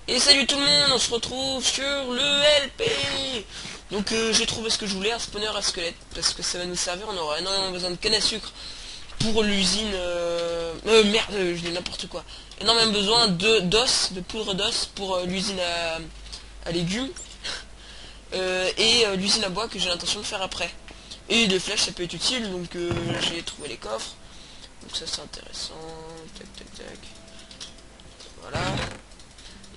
Et salut tout le monde, on se retrouve sur le LP. Donc j'ai trouvé ce que je voulais, un spawner à squelette, parce que ça va nous servir, on aura énormément besoin de canne à sucre pour l'usine... merde, je dis n'importe quoi. Énormément besoin de poudre d'os pour l'usine à légumes, et l'usine à bois que j'ai l'intention de faire après. Et les flèches ça peut être utile, donc j'ai trouvé les coffres. Donc ça c'est intéressant, tac tac tac. Voilà.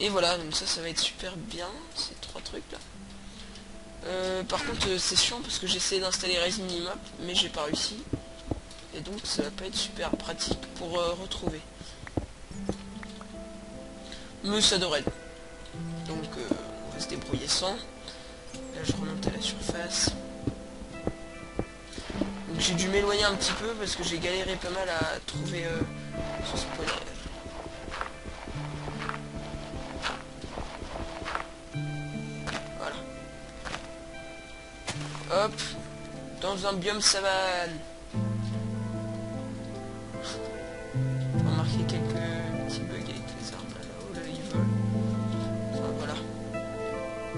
Et voilà, donc ça va être super bien, ces trois trucs là. Par contre c'est chiant parce que j'ai essayé d'installer Rise Minimap mais j'ai pas réussi. Et donc ça va pas être super pratique pour retrouver. Mais ça devrait être. Donc on va se débrouiller sans. Là je remonte à la surface. Donc j'ai dû m'éloigner un petit peu parce que j'ai galéré pas mal à trouver ce spawner. Voilà. Hop. Dans un biome savane. Remarquer quelques petits bugs avec les arbres là-haut, là ils volent. Enfin, voilà.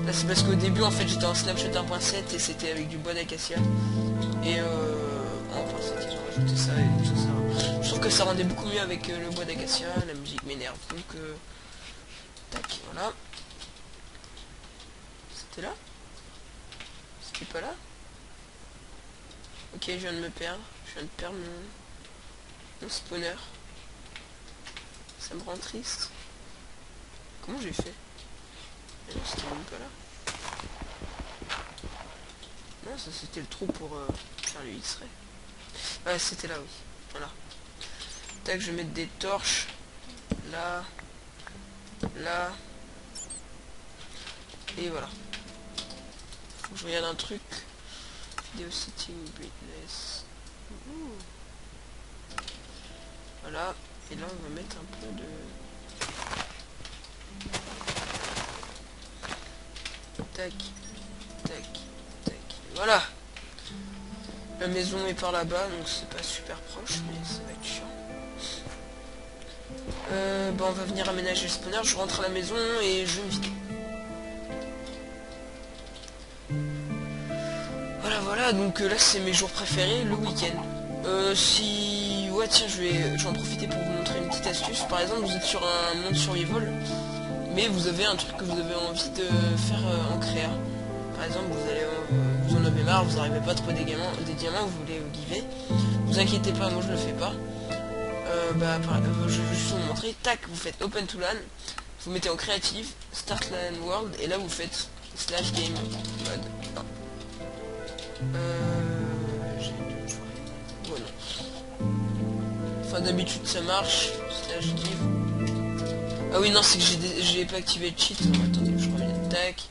Là c'est parce qu'au début en fait j'étais en Snapshot 1.7 et c'était avec du bois d'acacia. Et en 1.7 ils ont rajouté ça et donc ça. Je trouve que ça rendait beaucoup mieux avec le bois d'acacia, la musique m'énerve donc tac, voilà. C'était là? C'était pas là? Ok, je viens de me perdre. Je viens de perdre mon spawner. Ça me rend triste. Comment j'ai fait? Non, c'était même pas là. Non, ça c'était le trou pour faire le X-ray. Ouais, c'était là, oui. Voilà. Tac, je vais mettre des torches. Là. Là. Et voilà. Faut que je regarde un truc. Video setting, brightness. Voilà. Et là, on va mettre un peu de... Tac. Tac. Tac. Voilà. La maison est par là-bas, donc c'est pas super proche, mais ça va être chiant. Bon, on va venir aménager le spawner, je rentre à la maison et je me vide. Voilà, donc là c'est mes jours préférés, le week-end. Ouais tiens, je vais en profiter pour vous montrer une petite astuce. Par exemple, vous êtes sur un monde survival, mais vous avez un truc que vous avez envie de faire en créa. Par exemple, vous en avez marre, vous n'arrivez pas à trouver des diamants, vous voulez giver. Vous inquiétez pas, moi je le fais pas. Je vais juste vous montrer. Tac, vous faites Open to LAN, vous mettez en créative, Start LAN World, et là vous faites slash game mode 1. J'ai dû jouer. Ouais, non. Enfin, d'habitude ça marche. Slash give. Ah oui, non, c'est que j'ai pas activé le cheat. Non, attendez, je reviens. Tac.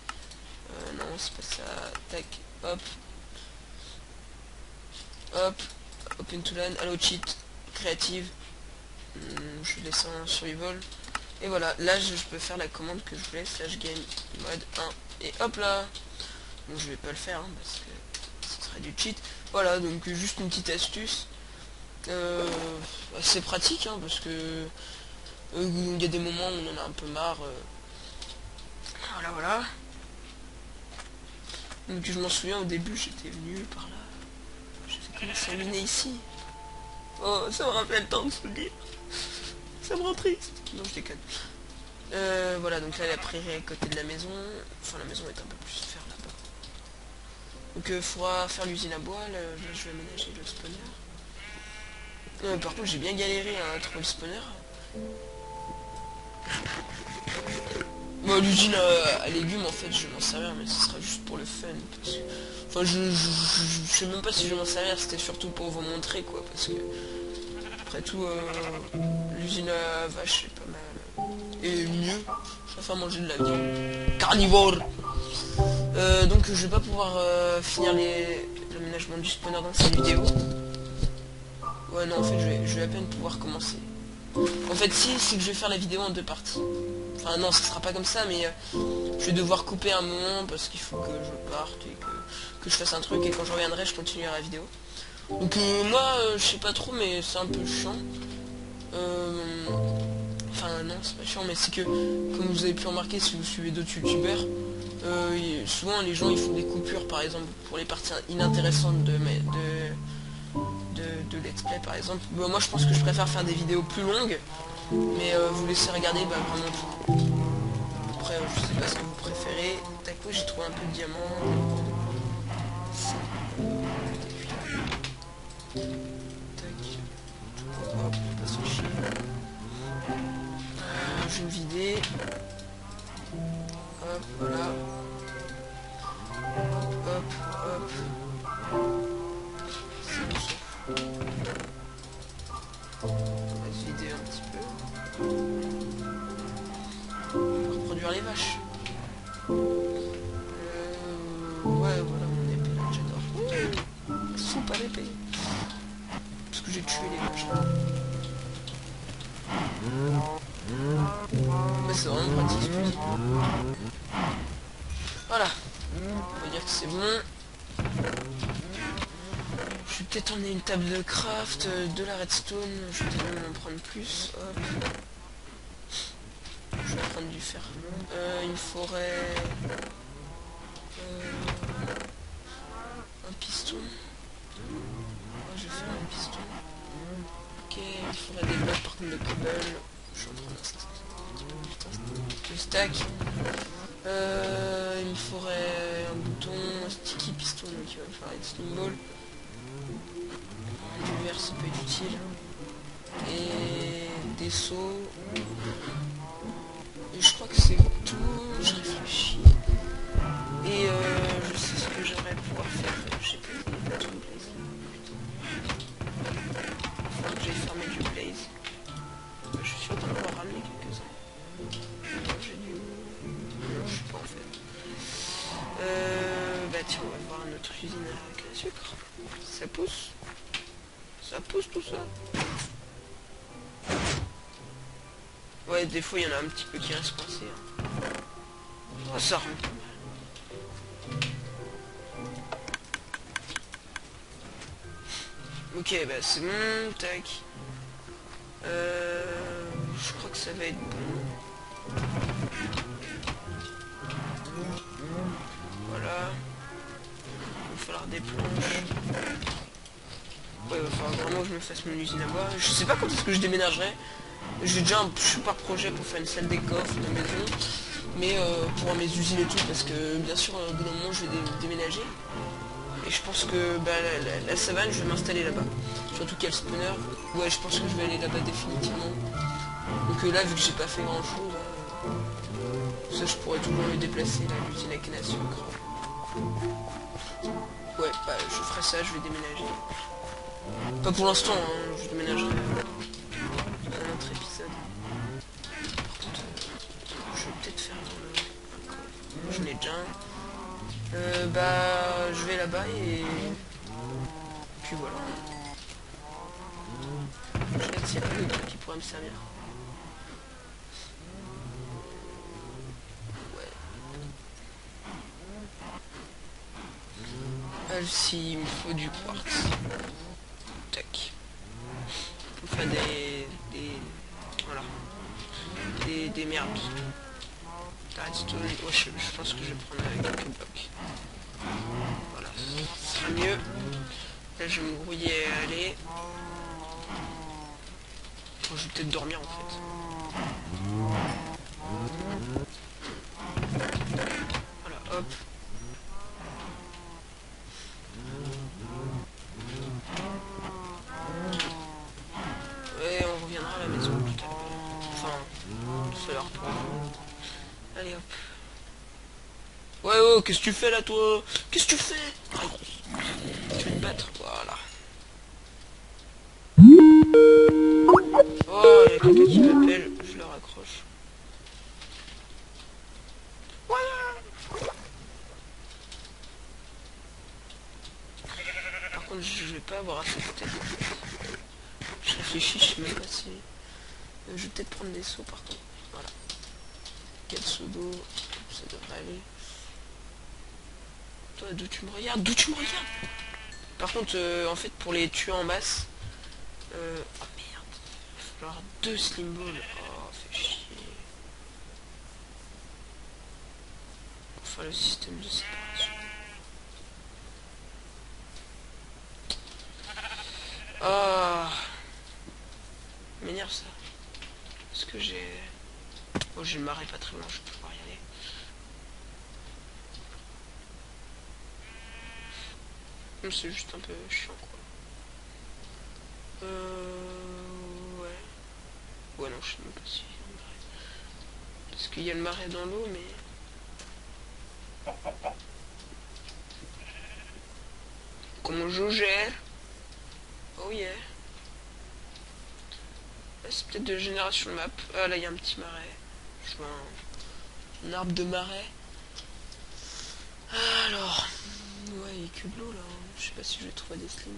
Non, c'est pas ça. Tac. Hop. Hop. Open to LAN. Allo cheat. Créative. Je laisse en survival. Et voilà, là je peux faire la commande que je voulais. Slash game mode 1. Et hop là. Bon, je vais pas le faire hein, parce que ce serait du cheat. Voilà, donc juste une petite astuce. C'est pratique hein, parce que il y a des moments où on en a un peu marre. Voilà. Donc je m'en souviens au début, j'étais venu par là. Je sais comment ça miner ici. Oh, ça me rappelle tant de souvenirs. Ça me rend triste. Non, je déconne. Voilà, donc là la prairie est à côté de la maison. Enfin, la maison est un peu plus vers là-bas. Donc il faudra faire l'usine à bois. Là, je vais aménager le spawner. Par contre, j'ai bien galéré à trouver le spawner. Bon, l'usine à légumes, en fait, je vais m'en servir, mais ce sera juste pour le fun. Parce que... Enfin, je sais même pas si je vais m'en servir, c'était surtout pour vous montrer, quoi. Parce que, après tout, l'usine à vache, c'est pas mal. Et mieux, je vais faire manger de la viande. Carnivore. Donc, je vais pas pouvoir finir l'aménagement du spawner dans cette vidéo. Ouais, non, en fait, je vais à peine pouvoir commencer. En fait, si, c'est que je vais faire la vidéo en deux parties. Enfin, non, ça sera pas comme ça, mais je vais devoir couper un moment parce qu'il faut que je parte et que je fasse un truc. Et quand je reviendrai, je continuerai la vidéo. Donc, moi, je sais pas trop, mais c'est un peu chiant. Enfin, Enfin non, c'est pas chiant, mais c'est que comme vous avez pu remarquer si vous suivez d'autres youtubeurs, souvent les gens ils font des coupures par exemple pour les parties inintéressantes de let's play par exemple. Bon, moi je pense que je préfère faire des vidéos plus longues, mais vous laissez regarder vraiment tout. Après je sais pas ce que vous préférez. Tac, j'ai trouvé un peu de diamant. Hop, pas se chier. Je vais me vider. Hop, voilà. Hop, hop. On va se vider un petit peu. On va reproduire les vaches. Ouais, voilà mon épée là, j'adore. Soupe à l'épée. Parce que j'ai tué les vaches. Mais c'est vraiment pratique ce fusil. Voilà. On va dire que c'est bon. Je vais peut-être emmener une table de craft, de la redstone. Je vais peut-être même en prendre plus. Hop. Je vais prendre du fer. Une forêt. Un piston. Je vais faire un piston. Ok, il faudrait des blocs par contre de cobble. Je suis en train de stack. Il me faudrait un bouton, un sticky piston, donc il va me faire une sling ball. Du verre ça peut être utile. Et des seaux. Et je crois que c'est tout. Je réfléchis. Et je sais ce que j'aimerais pouvoir faire. Je sais plus. Faut que j'aille farmer du blaze. Je suis en train de pouvoir ramener quelques-uns. J'ai du... Non, je sais pas en fait. Bah tiens, on va voir notre usine avec la sucre. Ça pousse. Ça pousse tout ça. Ouais, des fois il y en a un petit peu qui reste coincé. Oh, ça rentre pas mal. Ok, bah c'est bon, tac. Je crois que ça va être bon. Voilà. Il va falloir des planches. Ouais, il va falloir vraiment que je me fasse mon usine à bois. Je sais pas quand est-ce que je déménagerai. J'ai déjà un super projet pour faire une salle des coffres de maison. Mais pour mes usines et tout, parce que bien sûr, au bout d'un moment, je vais déménager. Et je pense que bah, la savane, je vais m'installer là-bas. Surtout qu'il y a le spawner. Ouais, je pense que je vais aller là-bas définitivement. Donc là, vu que j'ai pas fait grand-chose, ça, je pourrais toujours me déplacer là, l'usine à canne à sucre. Ouais, bah, je ferai ça, je vais déménager. Pas pour l'instant, hein, je déménagerai dans un autre épisode. Par contre, je vais peut-être faire je l'ai déjà un. Bah, je vais là-bas et puis voilà. Je regarde s'il y a pas d'autres trucs qui pourraient me servir. Ouais. S'il me faut du quartz. Tac. Pour faire voilà. Des merdes. Redstone. Ouais, je pense que je vais prendre quelques blocs. Voilà, ce sera mieux. Là, je vais me grouiller à aller. Bon, je vais peut-être dormir en fait. Voilà, hop. Ouais, on reviendra à la maison tout à l'heure. Enfin, tout à l'heure pour vous. Allez hop. Ouais, oh, qu'est-ce que tu fais là, toi? Qu'est-ce que tu fais? Tu veux te battre? Voilà. Oh, il y a quelqu'un qui m'appelle, je le raccroche. Voilà. Par contre, je vais pas avoir assez de tête. Je réfléchis, je sais même pas si... je vais peut-être prendre des seaux par contre. Voilà. 4 seaux d'eau, ça devrait aller. Toi, d'où tu me regardes? D'où tu me regardes? Par contre, en fait, pour les tuer en masse... oh merde. Il va falloir 2 slim balls. Oh, fait chier. faire le système de séparation. Ah, m'énerve ça. Parce que j'ai... Oh, j'ai le marais pas très loin, je vais pouvoir y aller. C'est juste un peu chiant quoi. Ouais. Ouais non, je sais même pas si... Parce qu'il y a le marais dans l'eau, mais... Comment je gère? Oh yeah. C'est peut-être de génération de map. Ah là il y a un petit marais. Je vois un arbre de marais. Alors... Ouais, il y a que de l'eau là. Je sais pas si je vais trouver des slimes.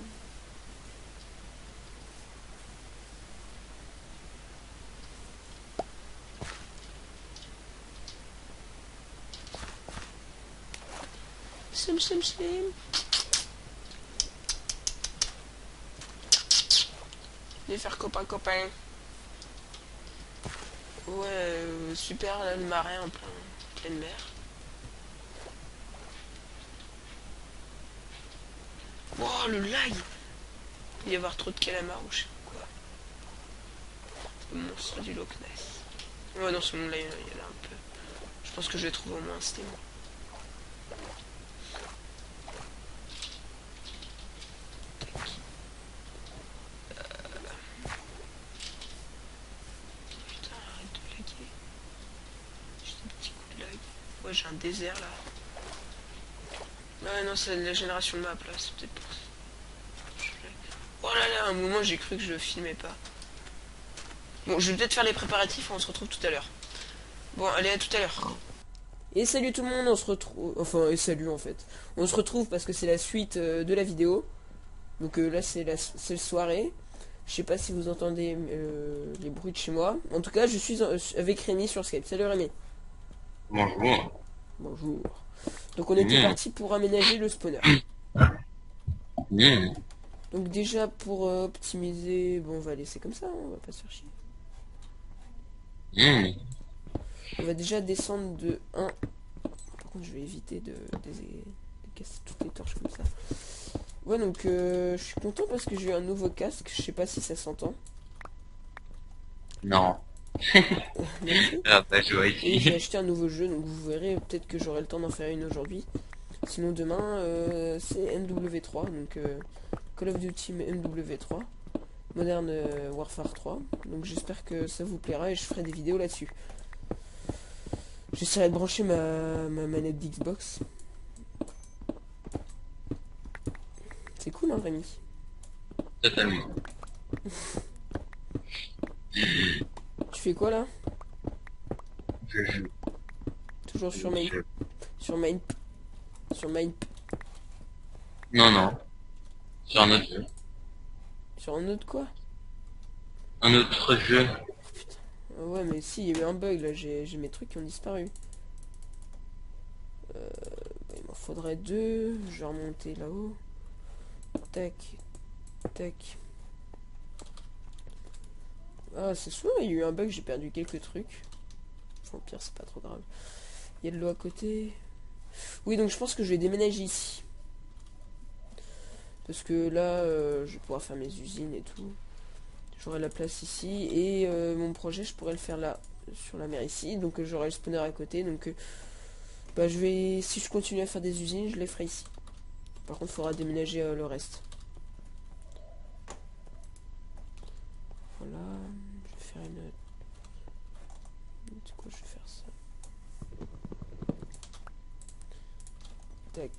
Slim, slim, slim. Viens faire copain, copain. Ouais, super là, le marais en pleine mer. Wow, le lag. Il va y avoir trop de calamars ou je sais pas quoi. Le monstre du Loch Ness. Ouais, non, ce monde-là, il y en a un peu. Je pense que je vais trouver au moins un stem. Putain, arrête de laguer. J'ai des petits coups de lag. Ouais, j'ai un désert là. Ouais, non, c'est la génération de map là, c'est peut-être pour ça. Oh là là, à un moment j'ai cru que je le filmais pas. Bon, je vais peut-être faire les préparatifs, on se retrouve tout à l'heure. Bon, allez, à tout à l'heure. Et salut tout le monde, on se retrouve... Enfin, et salut en fait. On se retrouve parce que c'est la suite de la vidéo. Donc là, c'est le soirée. Je sais pas si vous entendez les bruits de chez moi. En tout cas, je suis avec Rémi sur Skype. Salut Rémi. Bonjour. Bonjour. Donc on était parti pour aménager le spawner. Donc déjà pour optimiser... Bon, on va laisser comme ça, hein, on va pas se faire chier. On va déjà descendre de 1. Par contre, je vais éviter de casser toutes les torches comme ça. Ouais, donc je suis content parce que j'ai eu un nouveau casque. Je sais pas si ça s'entend. Non. Merci. Ah, bah, je vois Et j'ai ici. acheté un nouveau jeu, donc vous verrez, peut-être que j'aurai le temps d'en faire une aujourd'hui. Sinon demain, c'est MW3, donc Call of Duty MW3, Modern Warfare 3. Donc j'espère que ça vous plaira et je ferai des vidéos là-dessus. J'essaierai de brancher ma manette d'Xbox. C'est cool, hein, Rémi? Totalement. Tu fais quoi là? Je joue. Toujours sur main. Sur main. Sur main. Non, non. Sur un autre jeu. Sur un autre quoi? Un autre jeu. Ah ouais, mais si, il y a eu un bug là, j'ai mes trucs qui ont disparu. Il m'en faudrait deux. Je vais remonter là-haut. Tac. Tac. Ah, c'est souvent, il y a eu un bug, j'ai perdu quelques trucs. Enfin, au pire, c'est pas trop grave. Il y a de l'eau à côté. Oui, donc je pense que je vais déménager ici. Parce que là, je vais pouvoir faire mes usines et tout. J'aurai la place ici. Et mon projet, je pourrais le faire là, sur la mer ici. Donc j'aurai le spawner à côté. Donc bah, je vais, si je continue à faire des usines, je les ferai ici. Par contre, il faudra déménager le reste. Voilà. Je vais faire une... C'est quoi, je vais faire ça. Tac.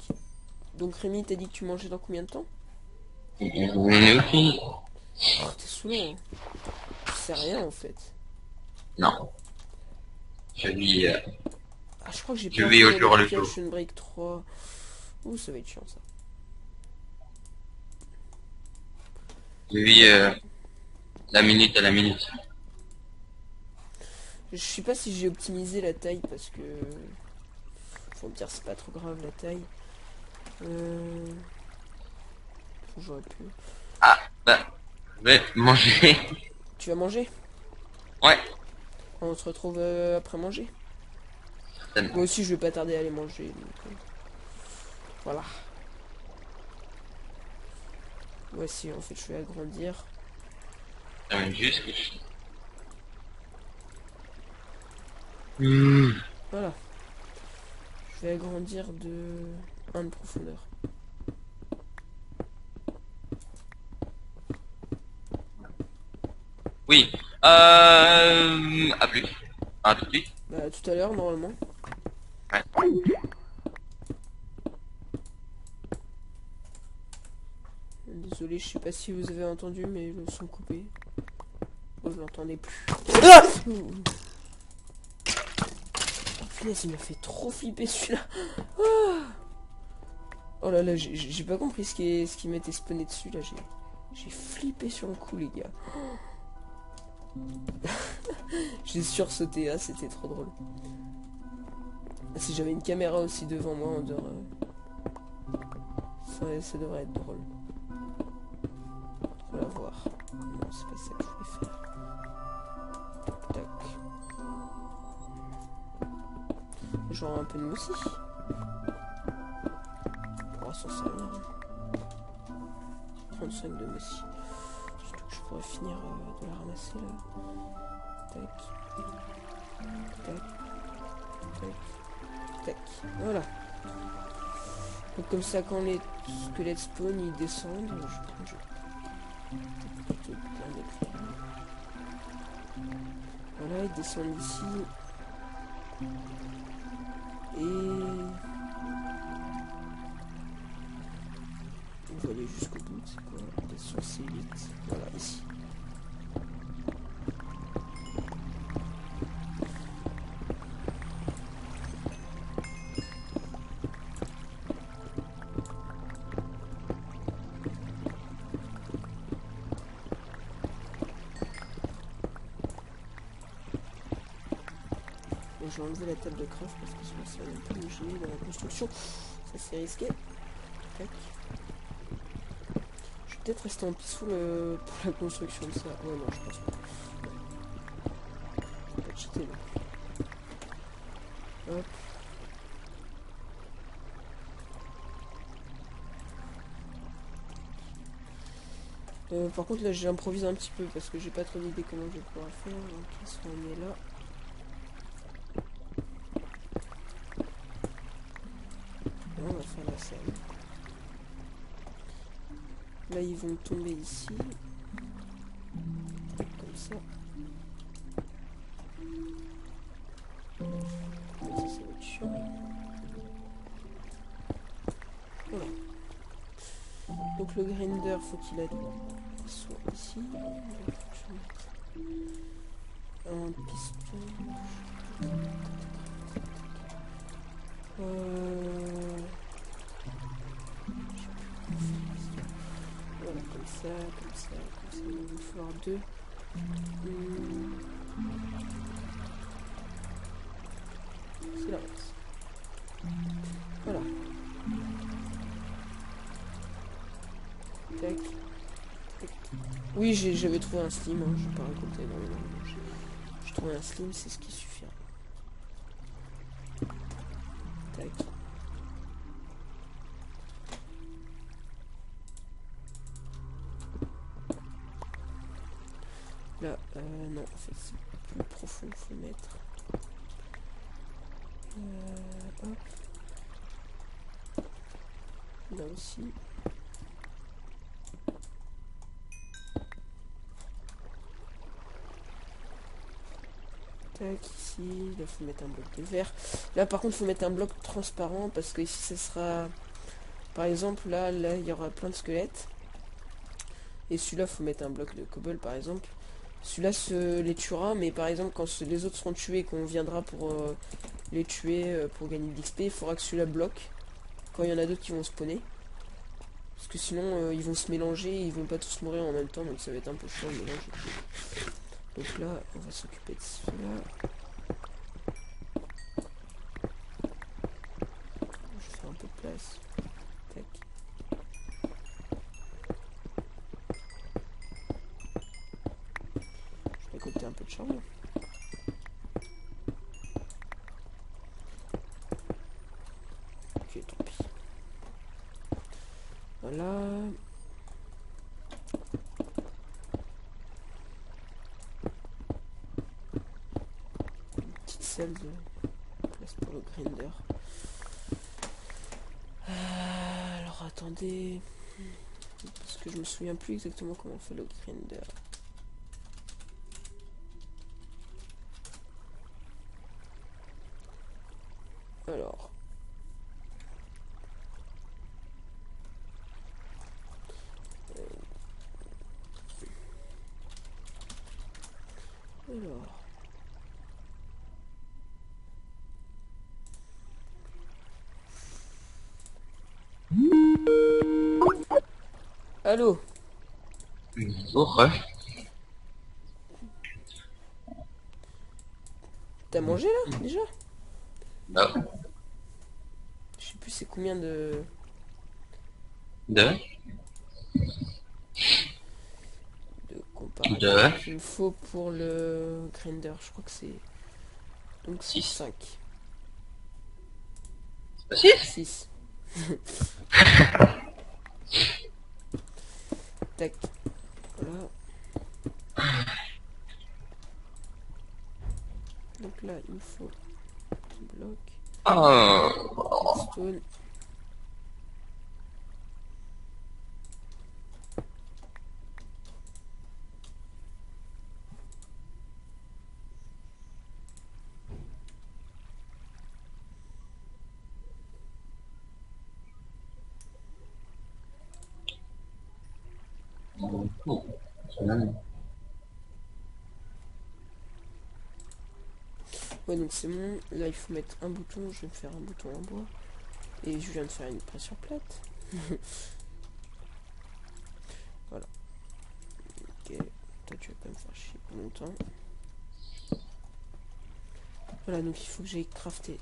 Donc Rémi, t'as dit que tu mangeais dans combien de temps? On est aussi. Oh, t'es saoulant. Tu sais rien en fait. Non. Je vis, Ah, je crois que j'ai je pas vis encore au jour le jour. Ocean Break 3. Ouh, ça va être chiant ça. Je vis, la minute à la minute. Je sais pas si j'ai optimisé la taille parce que... Faut me dire c'est pas trop grave la taille. J'aurais pu... Ah, bah, je vais manger. Tu vas manger? Ouais. On se retrouve après manger. Tellement. Moi aussi, je vais pas tarder à aller manger. Donc, voilà. Voici, en fait, je vais agrandir. Termine juste que je... Hmm. Voilà. Je vais agrandir de 1 de profondeur. Oui. À plus. À tout de suite. Bah, tout à l'heure, normalement. Ouais. Désolé, je sais pas si vous avez entendu, mais le son coupé. Moi, je l'entendais plus. Ah oh, punaise, il m'a fait trop flipper celui-là. Ah oh là là, j'ai pas compris ce qui m'était spawné dessus là. J'ai flippé sur le coup, les gars. J'ai sursauté, ah, c'était trop drôle. Ah, si j'avais une caméra aussi devant moi, ça devrait être drôle. On va voir. Non, c'est pas ça que je voulais faire. Tac, tac. Genre un peu de moussi. On pourra s'en servir. 35 de moussi. Surtout que je pourrais finir de la ramasser là. Tac. Tac. Tac. Tac. Voilà. Donc comme ça, quand les squelettes spawn, ils descendent. Je plutôt bien d'éclairage. Voilà, ils descendent ici. Et... on va aller jusqu'au bout, c'est quoi? Descend C8. Voilà, ici. Et je vais enlever la table de craft parce que sinon ça va un peu me gêner dans la construction. Ça c'est risqué. Tac. Je vais peut-être rester en peaceful pour la construction de ça. Ouais, non, je pense pas. Faut pas cheater là. Hop. Par contre là j'ai improvisé un petit peu parce que j'ai pas trop d'idée comment je vais pouvoir faire. Ok, soit on est là. Là on va faire la salle. Là ils vont tomber ici. Comme ça. Ça va être chiant. Voilà. Donc le grinder faut qu'il soit ici. Un piston. Voilà, comme ça, comme ça, comme ça. Il va nous falloir deux. C'est la race. Voilà. Tac. Tac. Oui, j'avais trouvé un slim, hein, je vais pas raconter énormément. J'ai trouvé un slim, c'est ce qui suffira. Tac. Là, non, en fait, c'est plus profond, faut le mettre. Hop. Là aussi. Tac, ici, là faut mettre un bloc de verre. Là par contre faut mettre un bloc transparent parce que ici ça sera... Par exemple là il y aura plein de squelettes. Et celui-là faut mettre un bloc de cobble par exemple. Celui-là les tuera, mais par exemple quand les autres seront tués et qu'on viendra pour les tuer pour gagner de l'XP, il faudra que celui-là bloque. Quand il y en a d'autres qui vont spawner. Parce que sinon ils vont se mélanger et ils vont pas tous mourir en même temps, donc ça va être un peu chiant le mélange. Donc là on va s'occuper de celui-là. Je fais un peu de place. Tac. Je vais récolter un peu de charbon. Voilà. Une petite salle de place pour le grinder. Alors attendez. Parce que je me souviens plus exactement comment on fait le grinder. Alors. Alors. Allô? Oh, ouais. T'as mangé là déjà? Bah, Je sais plus c'est combien de de, comparatifs qu'il me faut pour le grinder. Je crois que c'est donc c'est 6. 5. Pas 6? 6. Tac. Voilà. Donc là il me faut un bloc. Oh. Stone. Oh. C'est même- Ouais donc c'est bon. Là il faut mettre un bouton. Je vais me faire un bouton en bois. Et je viens de faire une pression plate. Voilà. Ok. Toi tu vas pas me faire chier pour longtemps. Voilà donc il faut que j'aille crafter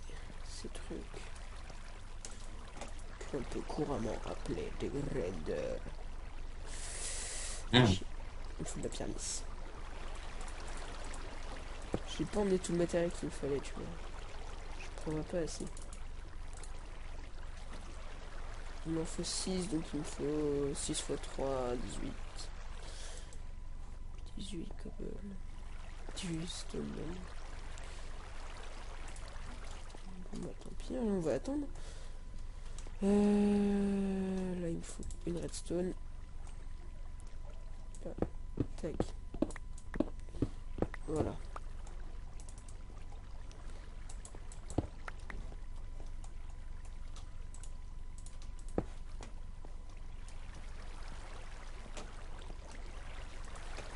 ces trucs. On peut couramment appeler des grinders. Mmh. Il me faut de la pierre lisse. J'ai pas emmené tout le matériel qu'il me fallait, tu vois. Je prends pas assez. Il m'en faut 6, donc il me faut 6 x 3, 18. 18 cobble. 18 stone. Bon bah tant pis, hein, on va attendre. Là il me faut une redstone. Là, tac. Voilà.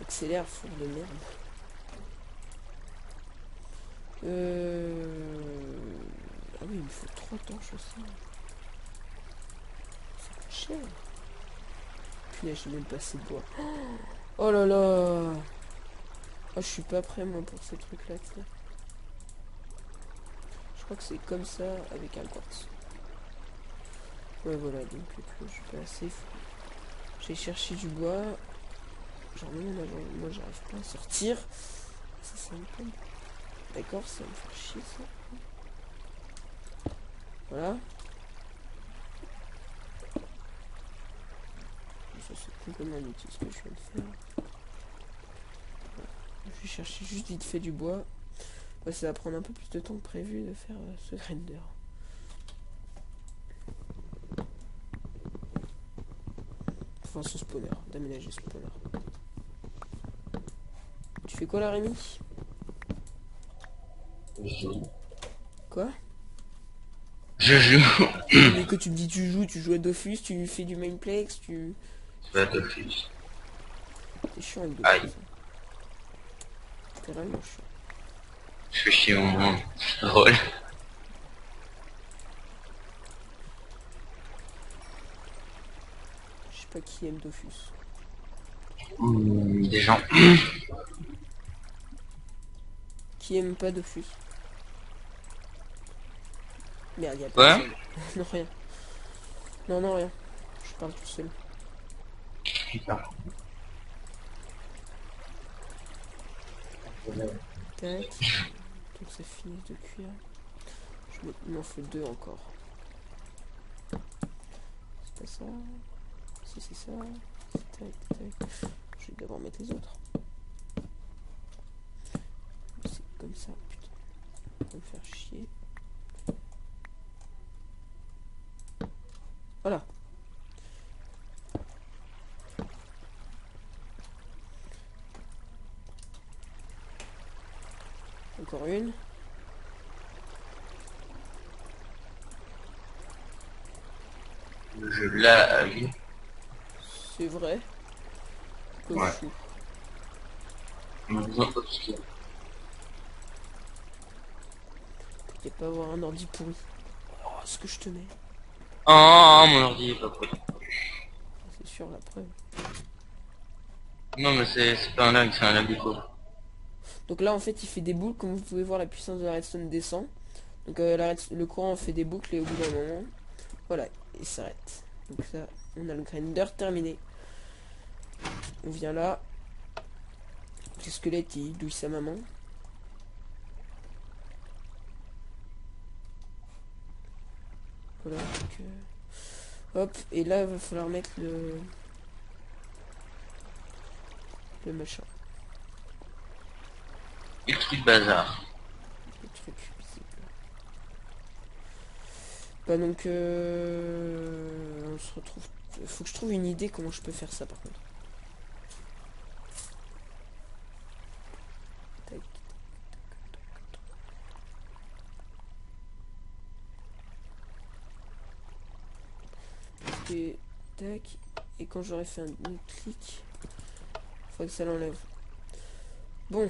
Accélère, four de merde. Ah oui, il me faut 3 torches aussi. Ça coûte cher. Puis là, j'ai même pas assez de bois. Oh là là. Oh, je suis pas prêt moi pour ces trucs là, tu sais. Je crois que c'est comme ça avec un quartz. Ouais voilà, donc j'ai pas assez. J'ai cherché du bois. Genre moi j'arrive pas à sortir. Ça me plaît. D'accord, ça va me faire chier ça. Voilà. Ça c'est complètement inutile ce que je viens de faire. Voilà. Je vais chercher juste vite fait du bois. Ouais, ça va prendre un peu plus de temps que prévu de faire ce grinder. Enfin ce spawner, d'aménager ce spawner. Tu fais quoi là Rémi? Quoi? Je joue. Mais que tu me dis tu joues à Dofus, tu fais du mainplex, tu... Je vais être fiche. C'est chiant avec Aïe. Dofus. C'est vraiment chiant. Je fais chier mon rôle. Je sais pas qui aime Dofus. Des gens. Qui aime pas Dofus? Merde, y'a Ouais. personne. Non, rien. Non, non, rien. Je parle tout seul. Putain. Tac. Donc ça finit de cuire. Il m'en faut 2 encore. C'est pas ça. Si c'est ça. Tac, tac. Je vais d'abord mettre les autres. C'est comme ça, putain. On va me faire chier. Voilà. Encore une. Le jeu lag. C'est vrai. Que Ouais. fou. On a besoin de tout ce qu'il y a. T'inquiète pas avoir un ordi pourri. Oh, ce que je te mets. Oh, mon ordi est pas prêt. C'est sûr, la preuve. Non, mais c'est pas un lag, c'est un lag du coup. Donc là, en fait, il fait des boucles. Comme vous pouvez voir, la puissance de la redstone descend. Donc le courant fait des boucles et au bout d'un moment, voilà, il s'arrête. Donc ça, on a le grinder terminé. On vient là. Le squelette, il douille sa maman. Voilà, donc, hop, et là, il va falloir mettre le machin. Et le truc bazar. Le truc visible. Bah donc, on se retrouve... Faut que je trouve une idée comment je peux faire ça, par contre. Tac. Et tac. Et quand j'aurai fait un clic, faut que ça l'enlève. Bon.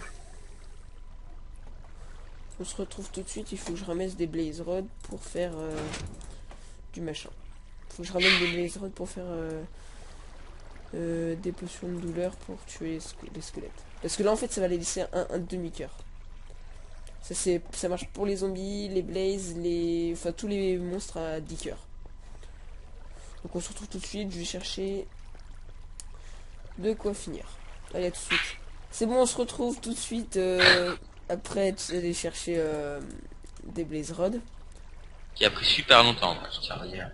On se retrouve tout de suite. Il faut que je ramasse des blaze rods pour faire du machin. Faut que je ramène des blaze rods pour faire des potions de douleur pour tuer les squelettes. Parce que là en fait ça va les laisser un demi-cœur. Ça marche pour les zombies, les blazes, enfin tous les monstres à 10 cœurs. Donc on se retrouve tout de suite. Je vais chercher de quoi finir. Allez, à tout de suite. C'est bon, on se retrouve tout de suite après aller chercher des blaze rods. Qui a pris super longtemps, moi, je tiens à dire.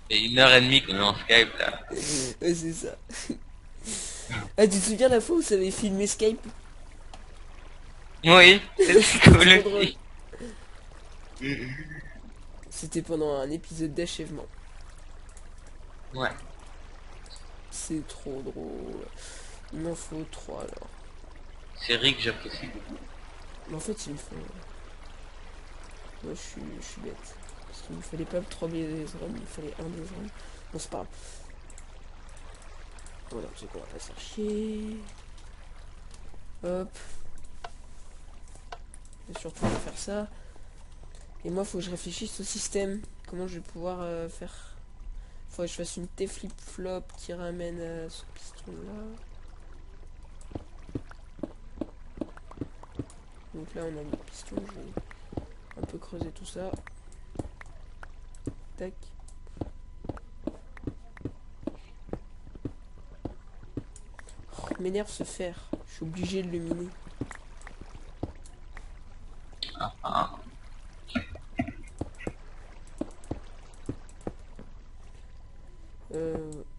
Et 1h30 qu'on est en Skype là. Ouais, c'est ça. Ah, tu te souviens la fois où ça avait filmé Skype? Oui, c'est Trop cool drôle. aussi. C'était pendant un épisode d'achèvement. Ouais. C'est trop drôle. Il m'en faut 3 alors. C'est Rick, j'apprécie. Mais en fait, il me faut... Moi, je suis bête. Parce qu'il ne fallait pas 3 blaze rods, il fallait un blaze rod. Bon, c'est pas grave. Voilà, c'est qu'on va pas chercher. Hop. Et surtout, on va faire ça. Et moi, faut que je réfléchisse au système. Comment je vais pouvoir faire... Faut que je fasse une T-flip-flop qui ramène ce piston-là. Donc là, on a le piston. Je vais un peu creuser tout ça. Tac. Oh, m'énerve ce fer. Je suis obligé de le miner. Ah, ah.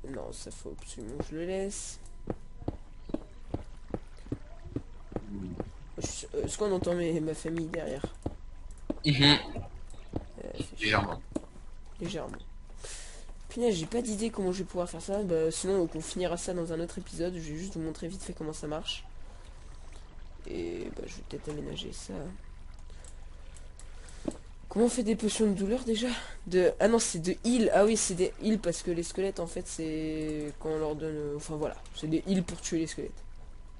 Non, ça faut absolument que je le laisse. Est-ce qu'on entend ma famille derrière? Mhm. C'est chiant. Légèrement. Légèrement. Punaise, j'ai pas d'idée comment je vais pouvoir faire ça. Bah, sinon, on finira ça dans un autre épisode. Je vais juste vous montrer vite fait comment ça marche. Et bah, je vais peut-être aménager ça. Comment on fait des potions de douleur déjà? Ah non, c'est de heal. Ah oui, c'est des heal parce que les squelettes, en fait, c'est quand on leur donne... Enfin voilà, c'est des heal pour tuer les squelettes.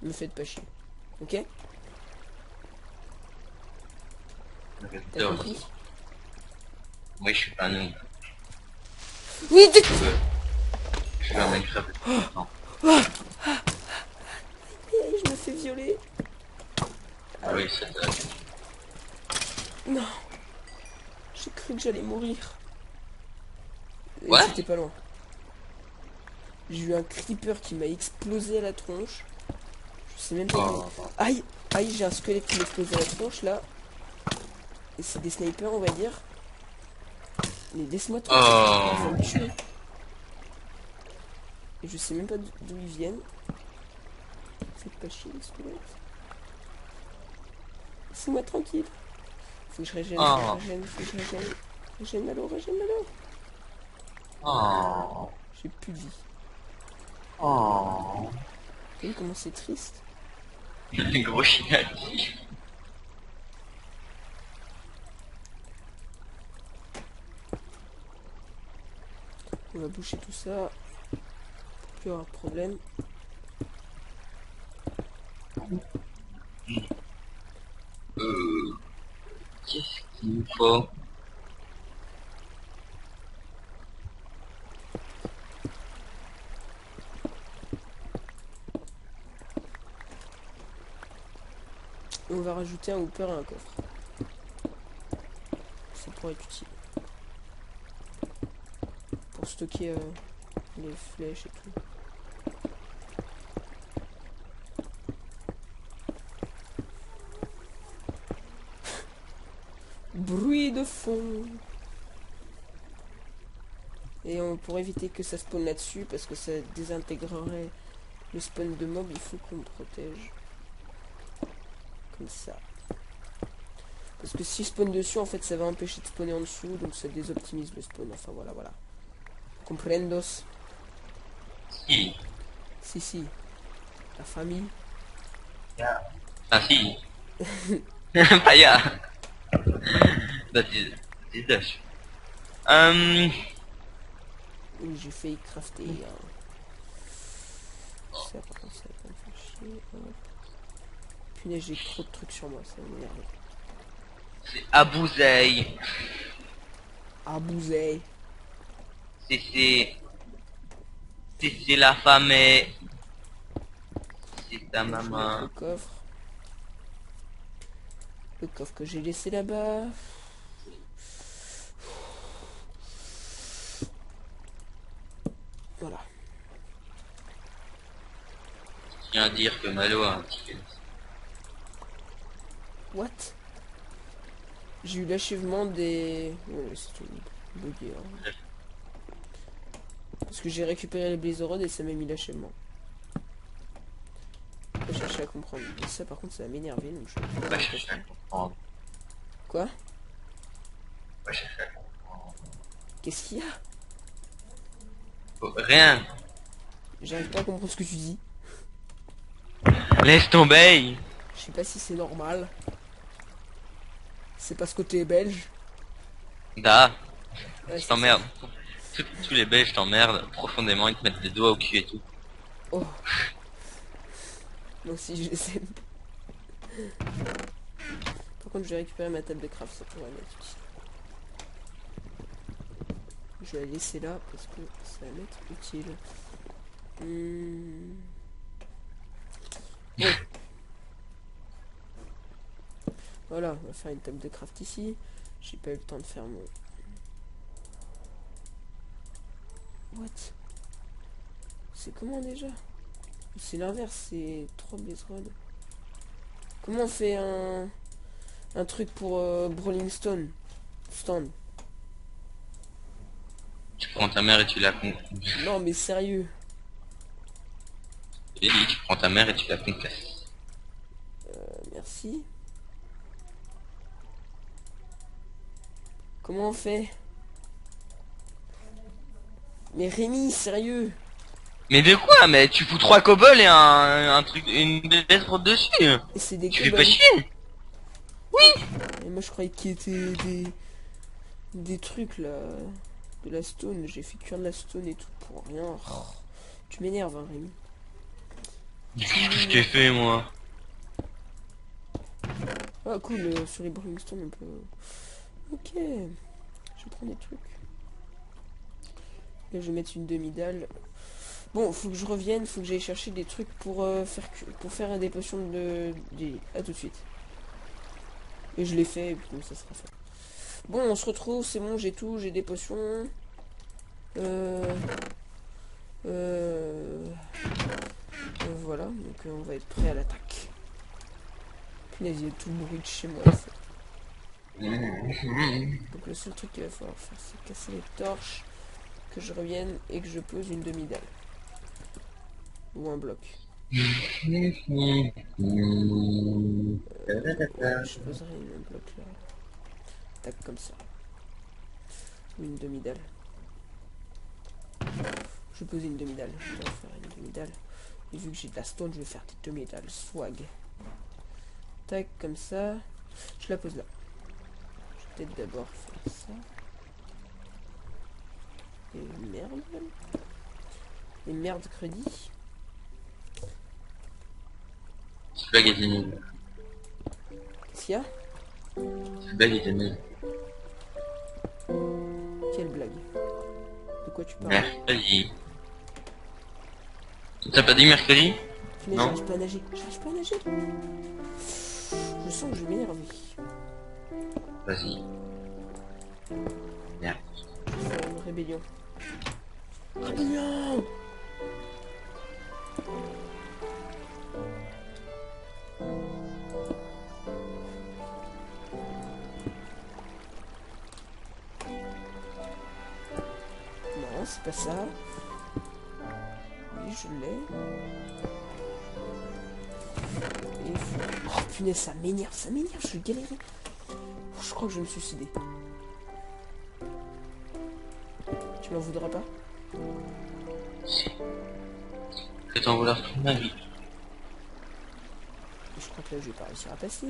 Ne me faites pas chier. Ok? T'as compris? Moi, je suis pas un noob. Oui, Je suis un Minecraft. Non. je me fais violer. Ah oui, c'est ça. Non. J'ai cru que j'allais mourir. Et Ouais. c'était pas loin. J'ai eu un creeper qui m'a explosé à la tronche. Je sais même pas comment. Aïe, aïe, j'ai un squelette qui m'a explosé à la tronche là. Et c'est des snipers, on va dire. Mais laisse-moi tranquille, Oh. ils vont me tuer. Et je sais même pas d'où ils viennent. Faites pas chier les squelettes. Laissez-moi tranquille. Faut que je régène, faut que je Oh. régène, faut que je régène. Régène Malo, régène Malo. Oh. J'ai plus de vie. Oh. T'as vu comment c'est triste? Gros chien. On va boucher tout ça. Plus avoir de problème. Qu'est-ce qu'il nous faut? Et on va rajouter un hooper à un coffre. Ça pourrait être utile. Pour stocker les flèches et tout. Bruit de fond. Et pour éviter que ça spawn là-dessus, parce que ça désintégrerait le spawn de mob, il faut qu'on le protège. Comme ça. Parce que si je spawn dessus, en fait, ça va empêcher de spawner en dessous, donc ça désoptimise le spawn. Enfin, voilà, voilà. Comprendos? Si. Si. La famille. Ah si. Paya. That is Dutch. Oui, j'ai failli crafter. Ça, par contre, ça va pas me faire chier. Hop. Punaise, j'ai trop de trucs sur moi, ça va m'énerver. C'est Abouzeï. Abouzeï. C'est la famille. C'est ta maman. Le coffre. Le coffre que j'ai laissé là-bas. Voilà. Je tiens à dire que Malo a un petit peu. What? J'ai eu l'achèvement des... Ouais, c'est tout bugué. Hein. Parce que j'ai récupéré les Blazerod et ça m'a mis l'achèvement. Je chercher à comprendre. Et ça par contre ça va m'énerver donc je vais Pas chercher à comprendre. Quoi? Pas chercher à comprendre. Qu'est-ce qu'il y a? Oh, rien. J'arrive pas à comprendre ce que tu dis. Laisse tomber. Je sais pas si c'est normal. C'est parce que t'es belge. Da. Ouais, Je t'emmerde. Tous les Belges t'emmerdent profondément, ils te mettent des doigts au cul et tout. Oh. Moi aussi je les aime. Par contre je vais récupérer ma table de craft, ça pourrait m'être utile. Je vais la laisser là parce que ça va m'être utile. Bon. Voilà, on va faire une table de craft ici. J'ai pas eu le temps de faire mon... What? C'est comment déjà? C'est l'inverse, c'est 3 Blaze Rod. Comment on fait un truc pour Brawling Stone? Stand. Tu prends ta mère et tu la con... Non mais sérieux. J'ai dit, tu prends ta mère et tu la concasses. Merci. Comment on fait? Mais Rémi, sérieux? Mais de quoi? Mais tu fous 3 kobolds et un truc, une baisse dessus. Et c'est des Tu fais pas kobolds. chier. Et moi je croyais qu'il était des trucs là. De la stone. J'ai fait cuire de la stone et tout pour rien. Oh, tu m'énerves hein Rémi. Qu'est-ce que je t'ai fait moi? Ah cool, sur les Brawling Stone on peut... Ok. Je prends des trucs. Là je vais mettre une demi-dalle. Bon, faut que je revienne, faut que j'aille chercher des trucs pour faire des potions de... À tout de suite. Et je l'ai fait, et puis comme ça sera fait. Bon, on se retrouve, c'est bon, j'ai tout, j'ai des potions. Voilà, donc on va être prêt à l'attaque. Punaise, il y a tout le bruit de chez moi. Donc le seul truc qu'il va falloir faire, c'est casser les torches, que je revienne et que je pose une demi-dalle. Ou un bloc. Je Je poserai un bloc là. Tac, comme ça. Ou une demi-dalle. Je vais poser une demi-dalle. Je vais faire une demi-dalle. Et vu que j'ai de la stone, je vais faire des demi-dalles swag. Tac, comme ça. Je la pose là. Je vais peut-être d'abord faire ça. Et merde. Et merde, crédit. Cette blague était nulle. Qu'est-ce qu'il y a? Cette blague était nulle. Quelle blague? De quoi tu parles? Mercredi. T'as pas dit mercredi? Mais Non. j'arrive pas à nager. J'arrive pas à nager. Je sens que je vais m'énerver. Vas-y. Merde. Je vais faire une rébellion. Rébellion! Non, c'est pas ça. Oui, je l'ai. Et... Oh punaise, ça m'énerve, je suis galéré. Oh, je crois que je vais me suicider. Tu m'en voudras pas? Si. Je vais t'en vouloir toute ma vie. Je crois que là je vais pas réussir à passer.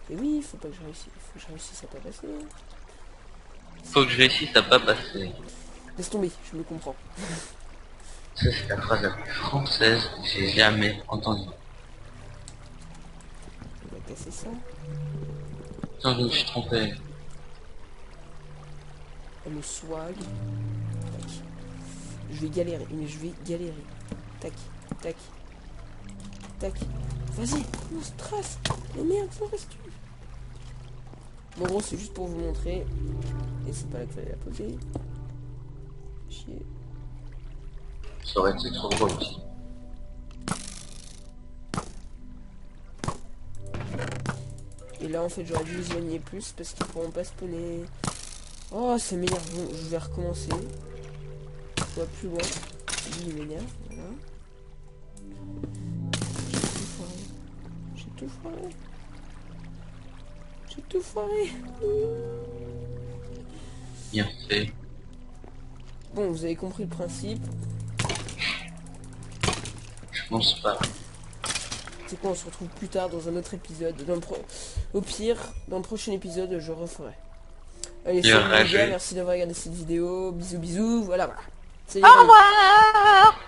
Et oui, il faut pas que je réussisse. Il faut que je réussisse à pas passer. Faut que je réussisse à pas passer. Laisse tomber, je me comprends. Ça, c'est la phrase la plus française que j'ai jamais entendue. On va casser ça. Putain, je me suis trompé. Le swag. Tac. Je vais galérer, mais je vais galérer. Tac, tac, tac. Vas-y, on se trace. Mais merde, ça reste une. Bon, gros, c'est juste pour vous montrer. Et c'est pas là qu'il fallait la poser. Chier. Ça aurait été trop drôle aussi. Et là, en fait, j'aurais dû les éloigner plus parce qu'ils pourront pas spawner. Oh, ça m'énerve. Bon, je vais recommencer. Je vois plus loin. Lui, il m'énerve. Voilà. J'ai tout foiré. J'ai tout foiré. Bien fait. Bon, vous avez compris le principe. Je pense pas. C'est quoi, on se retrouve plus tard dans un autre épisode. Au pire, dans le prochain épisode, je referai. Allez, salut les gars, merci d'avoir regardé cette vidéo. Bisous, bisous. Voilà, voilà. Salut. Au revoir.